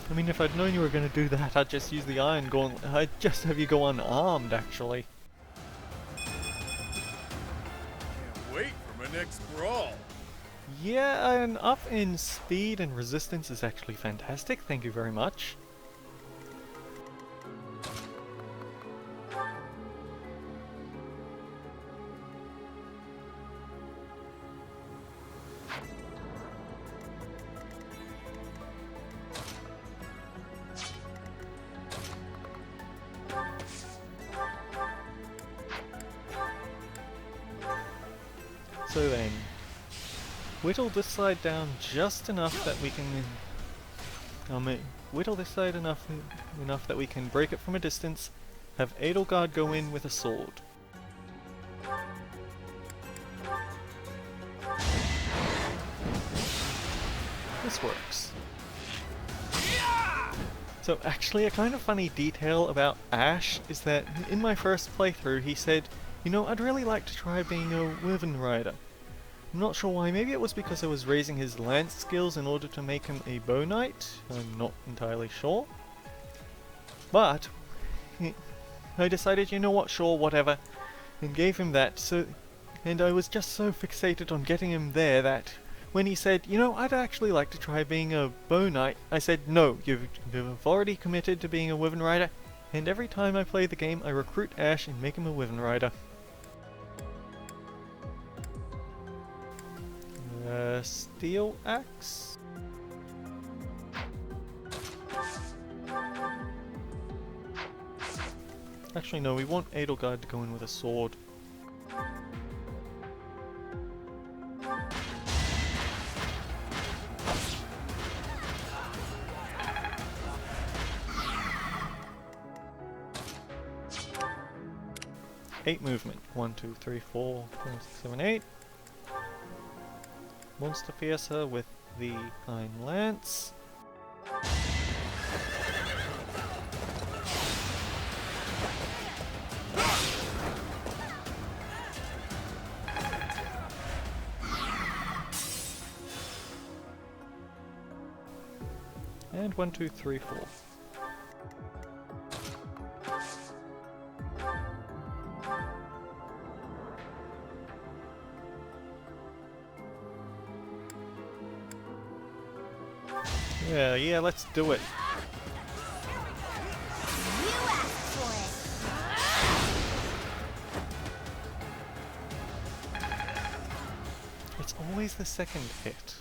I mean, if I'd known you were going to do that, I'd just use the Iron Gauntlet. I'd just have you go unarmed, actually. Can't wait for my next brawl. Yeah, an up in speed and resistance is actually fantastic. Thank you very much. So then, whittle this side down just enough that we can whittle this side enough that we can break it from a distance. Have Edelgard go in with a sword. This works. So actually, a kind of funny detail about Ash is that in my first playthrough he said, you know, I'd really like to try being a Wyvern Rider. I'm not sure why, maybe it was because I was raising his lance skills in order to make him a bow knight, I'm not entirely sure. But I decided, you know what, sure, whatever, and gave him that, and I was just so fixated on getting him there that when he said, you know, I'd actually like to try being a bow knight, I said, no, you've already committed to being a Wyvern Rider, and every time I play the game I recruit Ash and make him a Wyvern Rider. Steel axe? Actually no, we want Edelgard to go in with a sword. Eight movement. 1, 2, 3, 4, 5, 6, 7, 8. Monster Piercer with the Iron Lance. And 1, 2, 3, 4. Yeah, let's do it. You asked for it. It's always the second hit.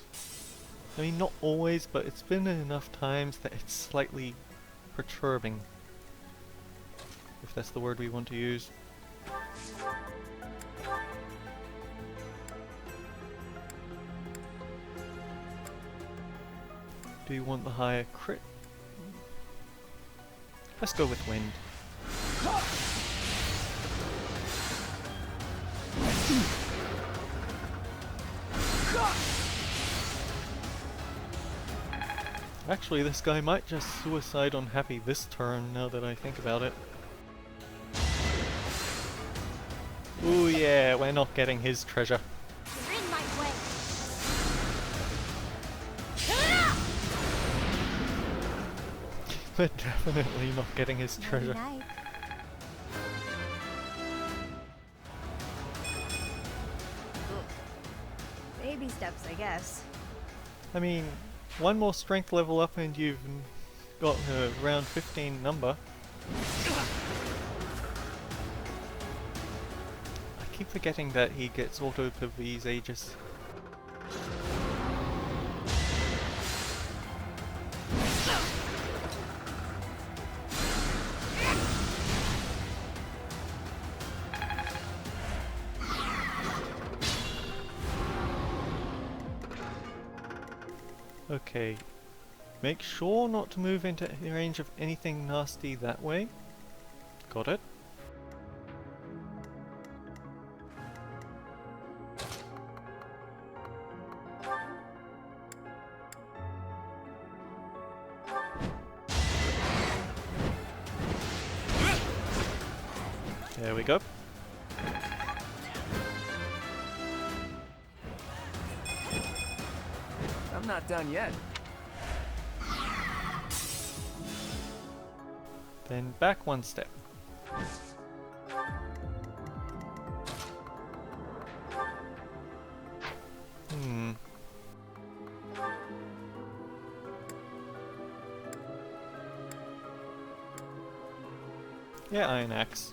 I mean, not always, but it's been enough times that it's slightly perturbing. If that's the word we want to use. Do you want the higher crit? Let's go with wind. Actually, this guy might just suicide on Happy this turn, now that I think about it. Ooh yeah, we're not getting his treasure. You're in my way. We're definitely not getting his treasure. Night. Baby steps, I guess. I mean, one more strength level up and you've got a round 15 number. I keep forgetting that he gets auto PvE's Aegis. Okay, make sure not to move into range of anything nasty that way. Got it. There we go. I'm not done yet. Then back one step. Yeah, Iron Axe.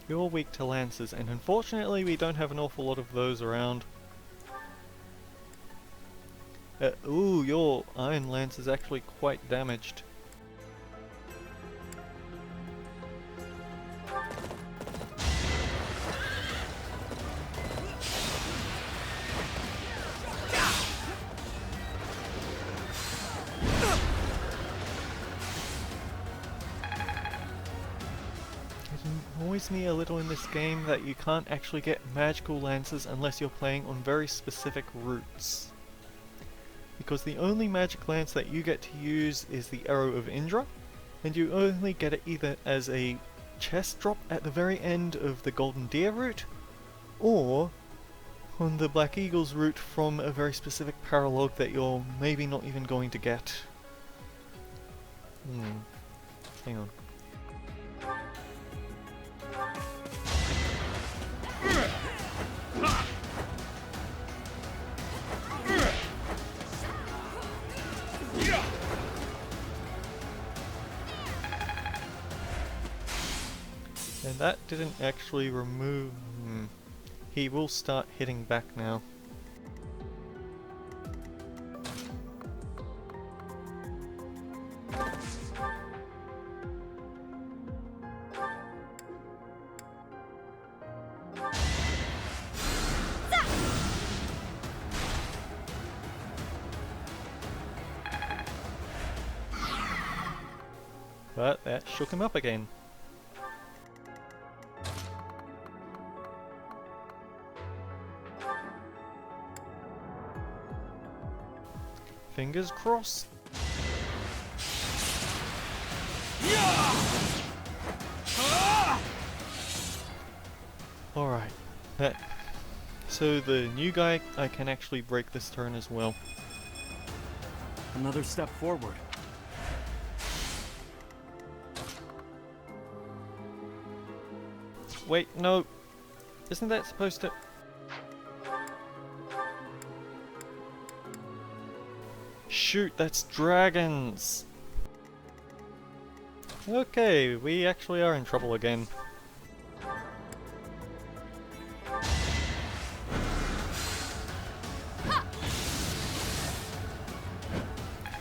You're weak to lances, and unfortunately we don't have an awful lot of those around. Ooh, your Iron Lance is actually quite damaged. It annoys me a little in this game that you can't actually get magical lances unless you're playing on very specific routes. Because the only magic lance that you get to use is the Arrow of Indra, and you only get it either as a chest drop at the very end of the Golden Deer route, or on the Black Eagles route from a very specific paralogue that you're maybe not even going to get. Hang on. And that didn't actually remove... He will start hitting back now. But that shook him up again. Fingers crossed. Alright. So the new guy, I can actually break this turn as well. Another step forward. Wait, no. Isn't that supposed to... Shoot, that's dragons! Okay, we actually are in trouble again.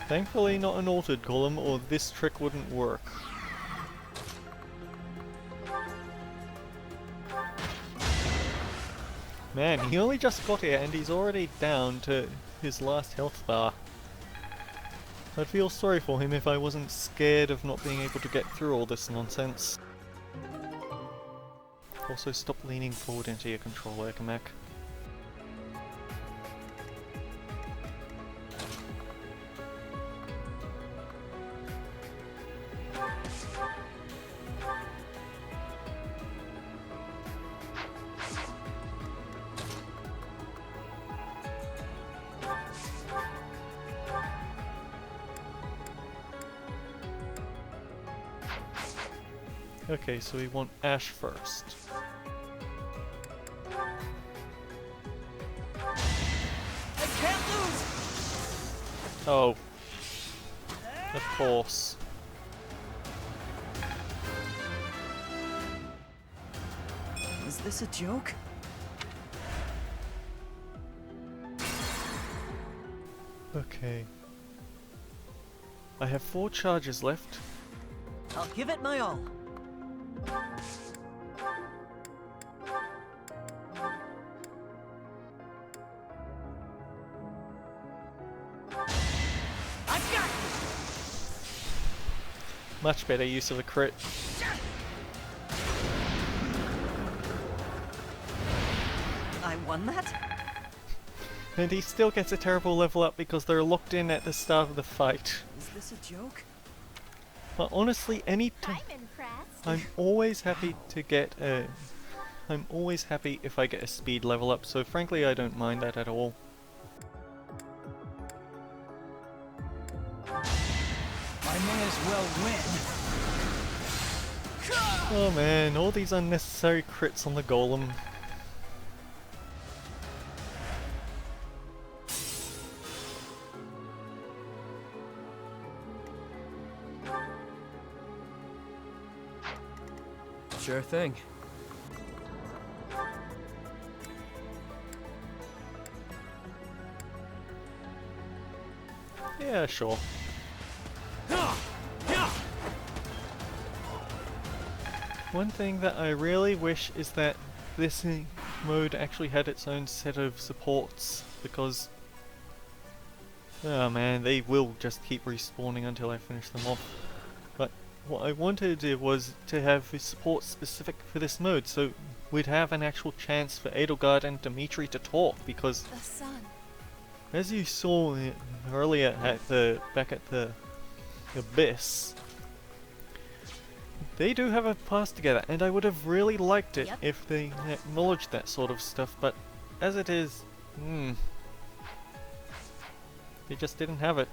Thankfully not an Altered Golem, or this trick wouldn't work. Man, he only just got here and he's already down to his last health bar. I'd feel sorry for him if I wasn't scared of not being able to get through all this nonsense. Also, stop leaning forward into your controller, Ekamek. Okay, so we want Ash first. I can't lose! Oh. Of course. Is this a joke? Okay. I have 4 charges left. I'll give it my all. I've got you. Much better use of a crit. I won that? And he still gets a terrible level up because they're locked in at the start of the fight. Is this a joke? But honestly, any time I'm impressed. I'm always happy to get a. I'm always happy if I get a speed level up, so frankly I don't mind that at all. I may as well win. Oh man, all these unnecessary crits on the golem. Sure thing. Yeah, sure. One thing that I really wish is that this mode actually had its own set of supports, because oh man, they will just keep respawning until I finish them off. But what I wanted was to have the support specific for this mode, so we'd have an actual chance for Edelgard and Dimitri to talk, because The sun. as you saw earlier at the back at the Abyss, they do have a past together, and I would have really liked it Yep. if they acknowledged that sort of stuff, but as it is, they just didn't have it.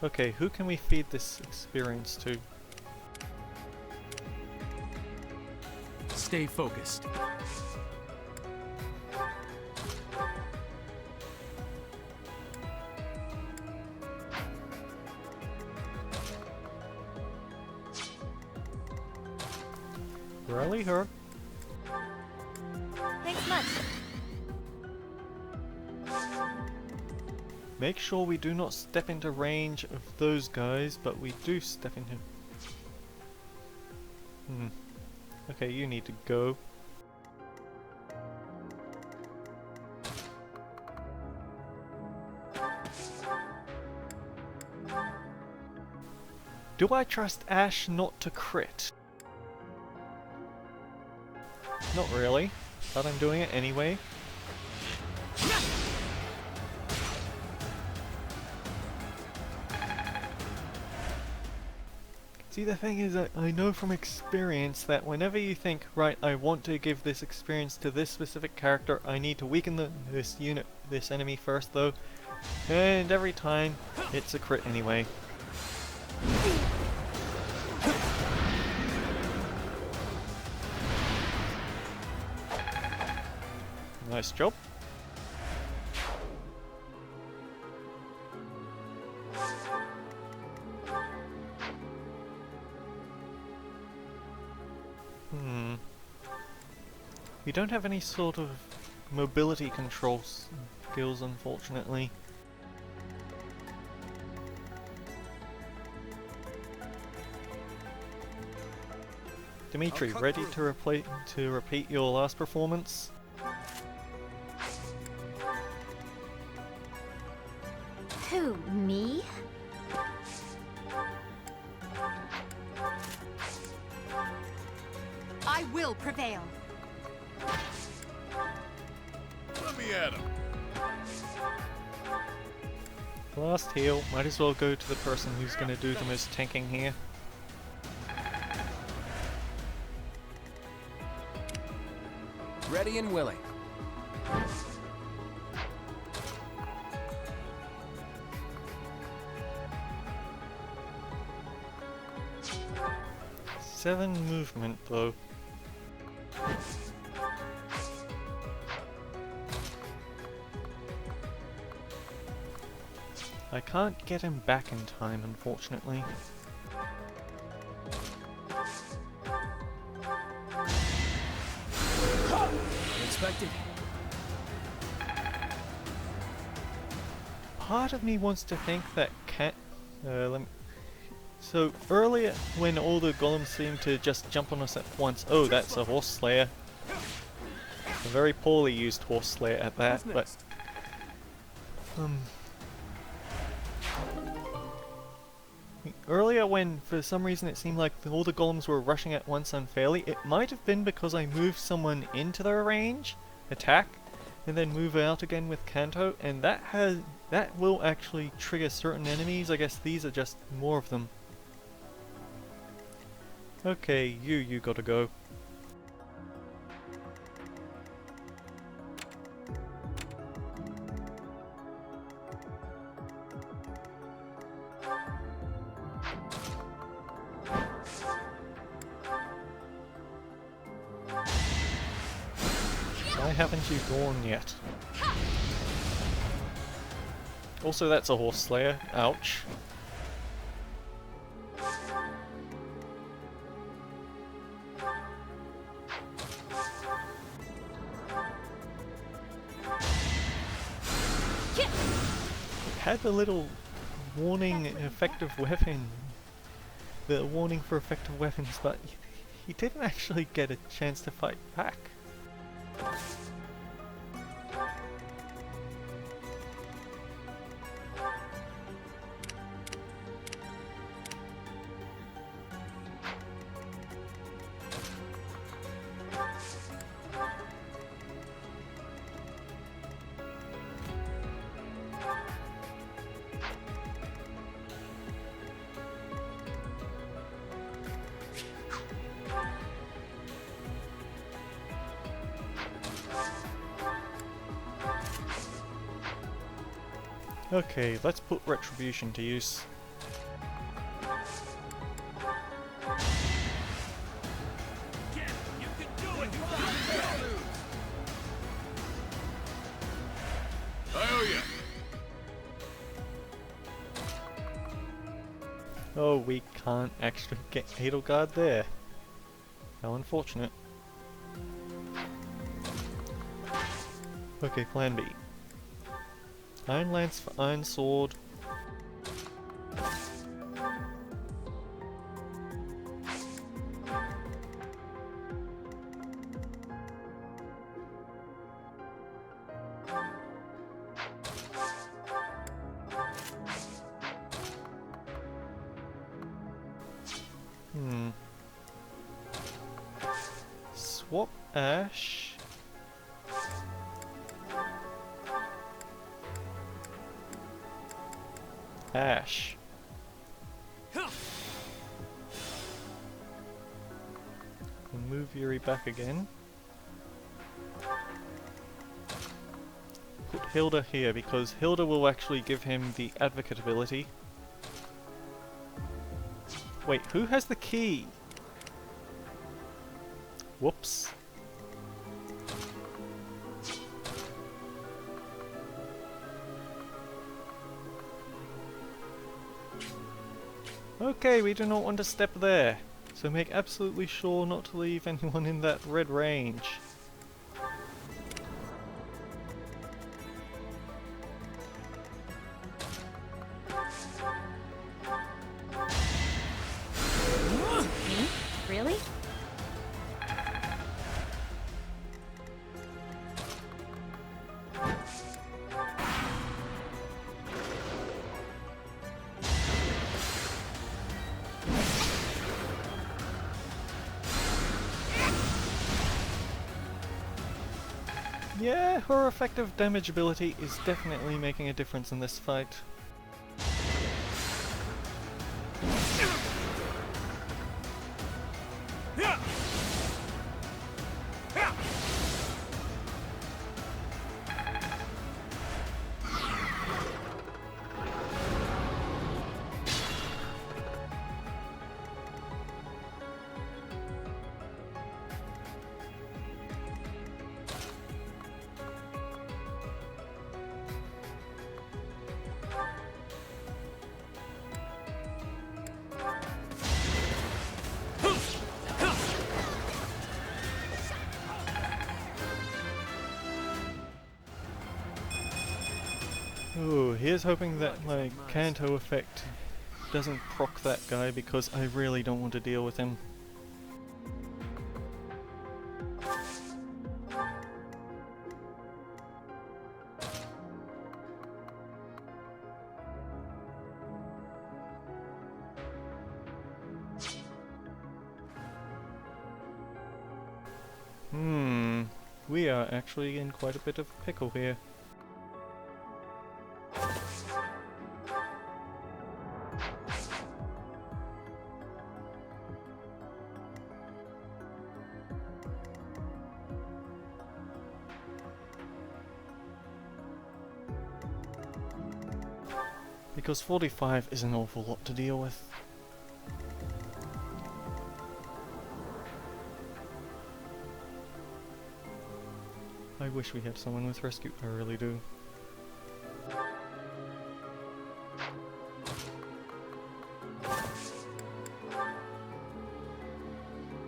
Okay, who can we feed this experience to? Stay focused. Rally her. Thanks much. Make sure we do not step into range of those guys, but we do step into... Okay, you need to go. Do I trust Ash not to crit? Not really, but I'm doing it anyway. See, the thing is that I know from experience that whenever you think, right, I want to give this experience to this specific character, I need to weaken this enemy first though, and every time it's a crit anyway. Nice job. We don't have any sort of mobility control skills, unfortunately. Dimitri, ready to repeat your last performance? Who, me? I will prevail. Let me at him. Last heal, might as well go to the person who's going to do the most tanking here. Ready and willing. Seven movement though. I can't get him back in time, unfortunately. Expected. Part of me wants to think that so earlier when all the golems seemed to just jump on us at once, oh, that's a horse slayer. A very poorly used horse slayer at that, but earlier when for some reason it seemed like all the golems were rushing at once unfairly, it might have been because I moved someone into their range, attack, and then move out again with Kanto, and that will actually trigger certain enemies. I guess these are just more of them. Okay, you gotta go. Why haven't you gone yet? Also, that's a horse slayer. Ouch. It had the little warning effective weapon. The warning for effective weapons, but he didn't actually get a chance to fight back. Okay, let's put retribution to use. I owe you. Oh, we can't actually get Edelgard there. How unfortunate. Okay, plan B. Iron Lance for Iron Sword. Swap Ash. Ash. And move Yuri back again. Put Hilda here because Hilda will actually give him the Advocate ability. Wait, who has the key? Whoops. Okay, we do not want to step there, so make absolutely sure not to leave anyone in that red range. Me? Really? Yeah, her effective damage ability is definitely making a difference in this fight. Ooh, here's hoping that my Kanto effect doesn't proc that guy because I really don't want to deal with him. We are actually in quite a bit of a pickle here. Because 45 is an awful lot to deal with. I wish we had someone with rescue, I really do.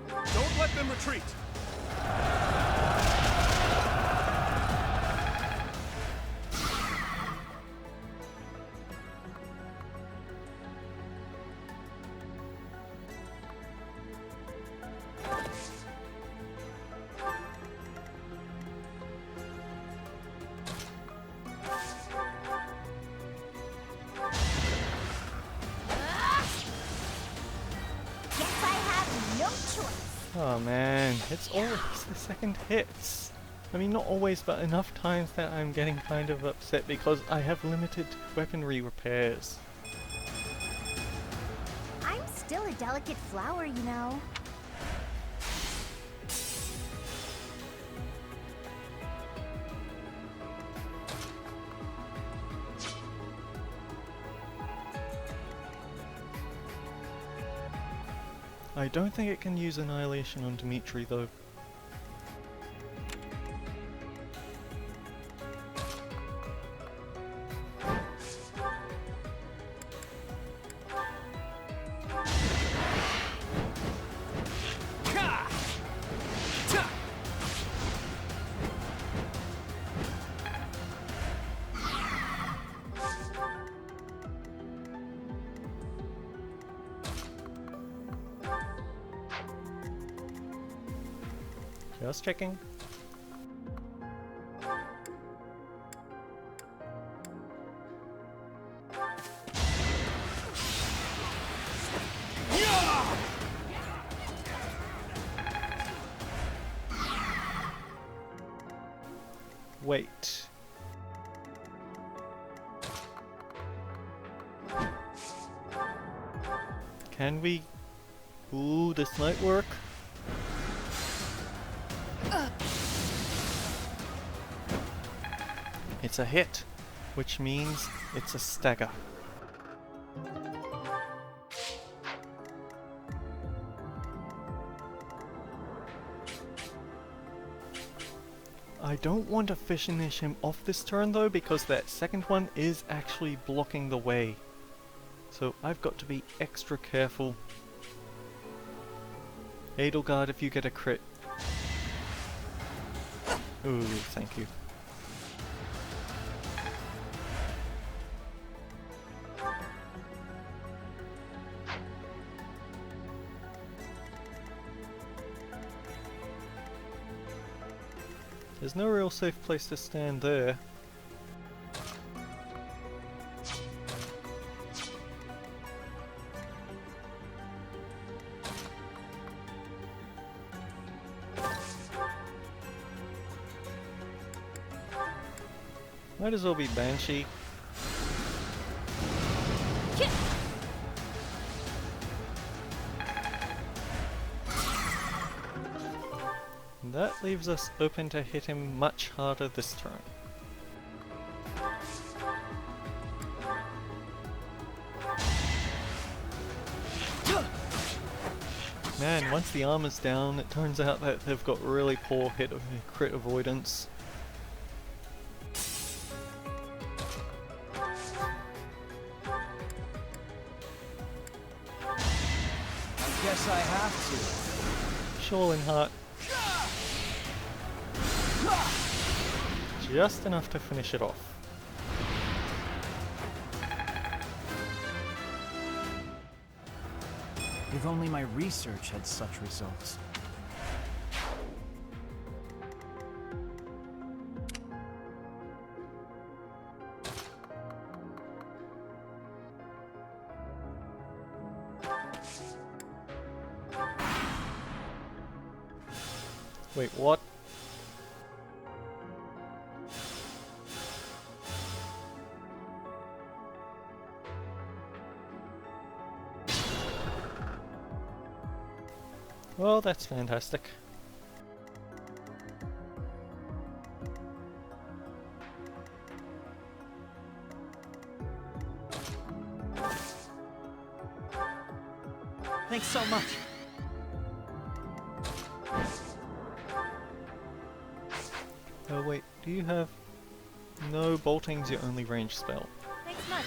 Don't let them retreat! Guess I have no choice. Oh man, it's always the second hits. I mean, not always, but enough times that I'm getting kind of upset because I have limited weaponry repairs. I'm still a delicate flower, you know. I don't think it can use Annihilation on Dimitri though. Just checking. Wait. Can we? Ooh, this might work. It's a hit, which means it's a stagger. I don't want to finish him off this turn though, because that second one is actually blocking the way. So I've got to be extra careful. Edelgard, if you get a crit. Ooh, thank you. There's no real safe place to stand there. Might as well be Banshee. And that leaves us open to hit him much harder this turn. Man, once the armor's down, it turns out that they've got really poor crit avoidance. I guess I have to. Shoreline Heart. Just enough to finish it off. If only my research had such results. Wait, what? Well, that's fantastic. Thanks so much. Oh wait, do you have... No, bolting's your only range spell. Thanks much.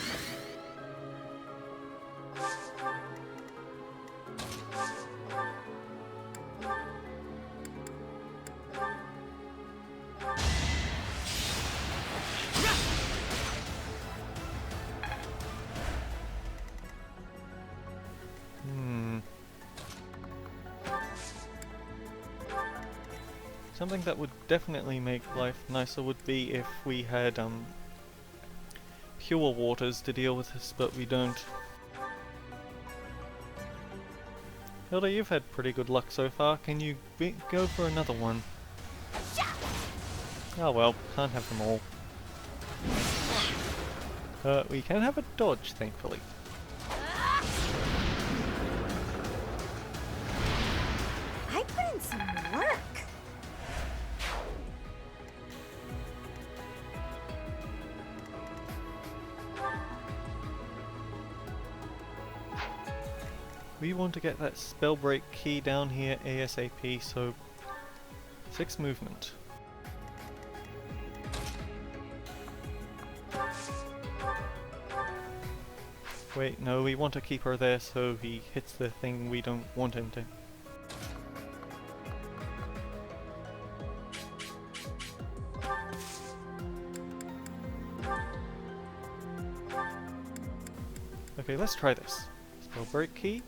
Something that would definitely make life nicer would be if we had pure waters to deal with this, but we don't. Hilda, you've had pretty good luck so far. Can you go for another one? Oh well, can't have them all. We can have a dodge, thankfully. I put in some work. We want to get that Spellbreak key down here ASAP, so 6 movement. Wait, no, we want to keep her there so he hits the thing we don't want him to. Okay, let's try this. Spellbreak key.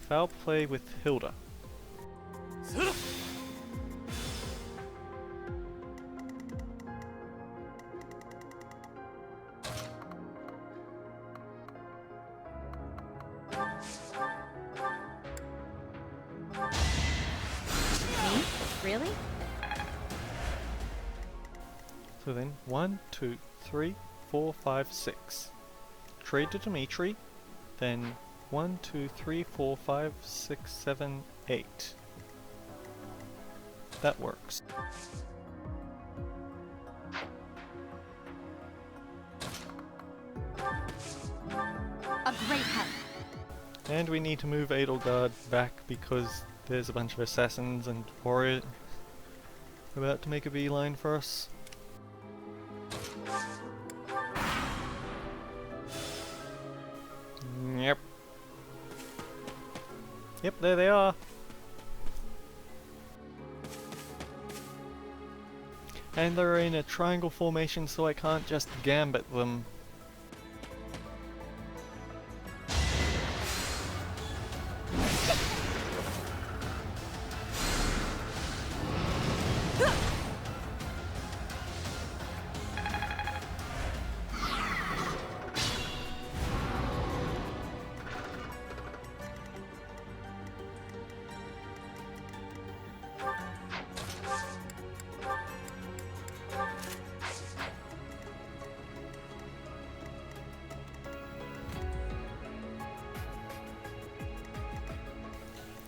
Foul play with Hilda. Really? So then, 1, 2, 3, 4, 5, 6. Trade to Dimitri, then 1, 2, 3, 4, 5, 6, 7, 8. That works. A great help. And we need to move Edelgard back because there's a bunch of assassins and warriors about to make a beeline for us. Yep. Yep, there they are. And they're in a triangle formation, so I can't just gambit them.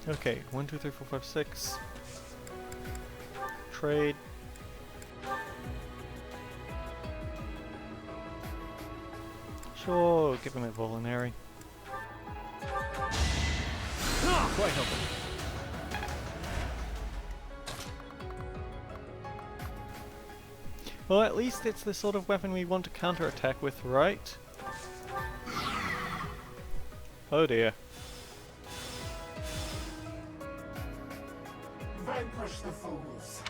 Okay, 1, 2, 3, 4, 5, 6. Trade. Sure, give him a Volinary. Quite helpful. Well, at least it's the sort of weapon we want to counterattack with, right? Oh dear. Vanquish the fools.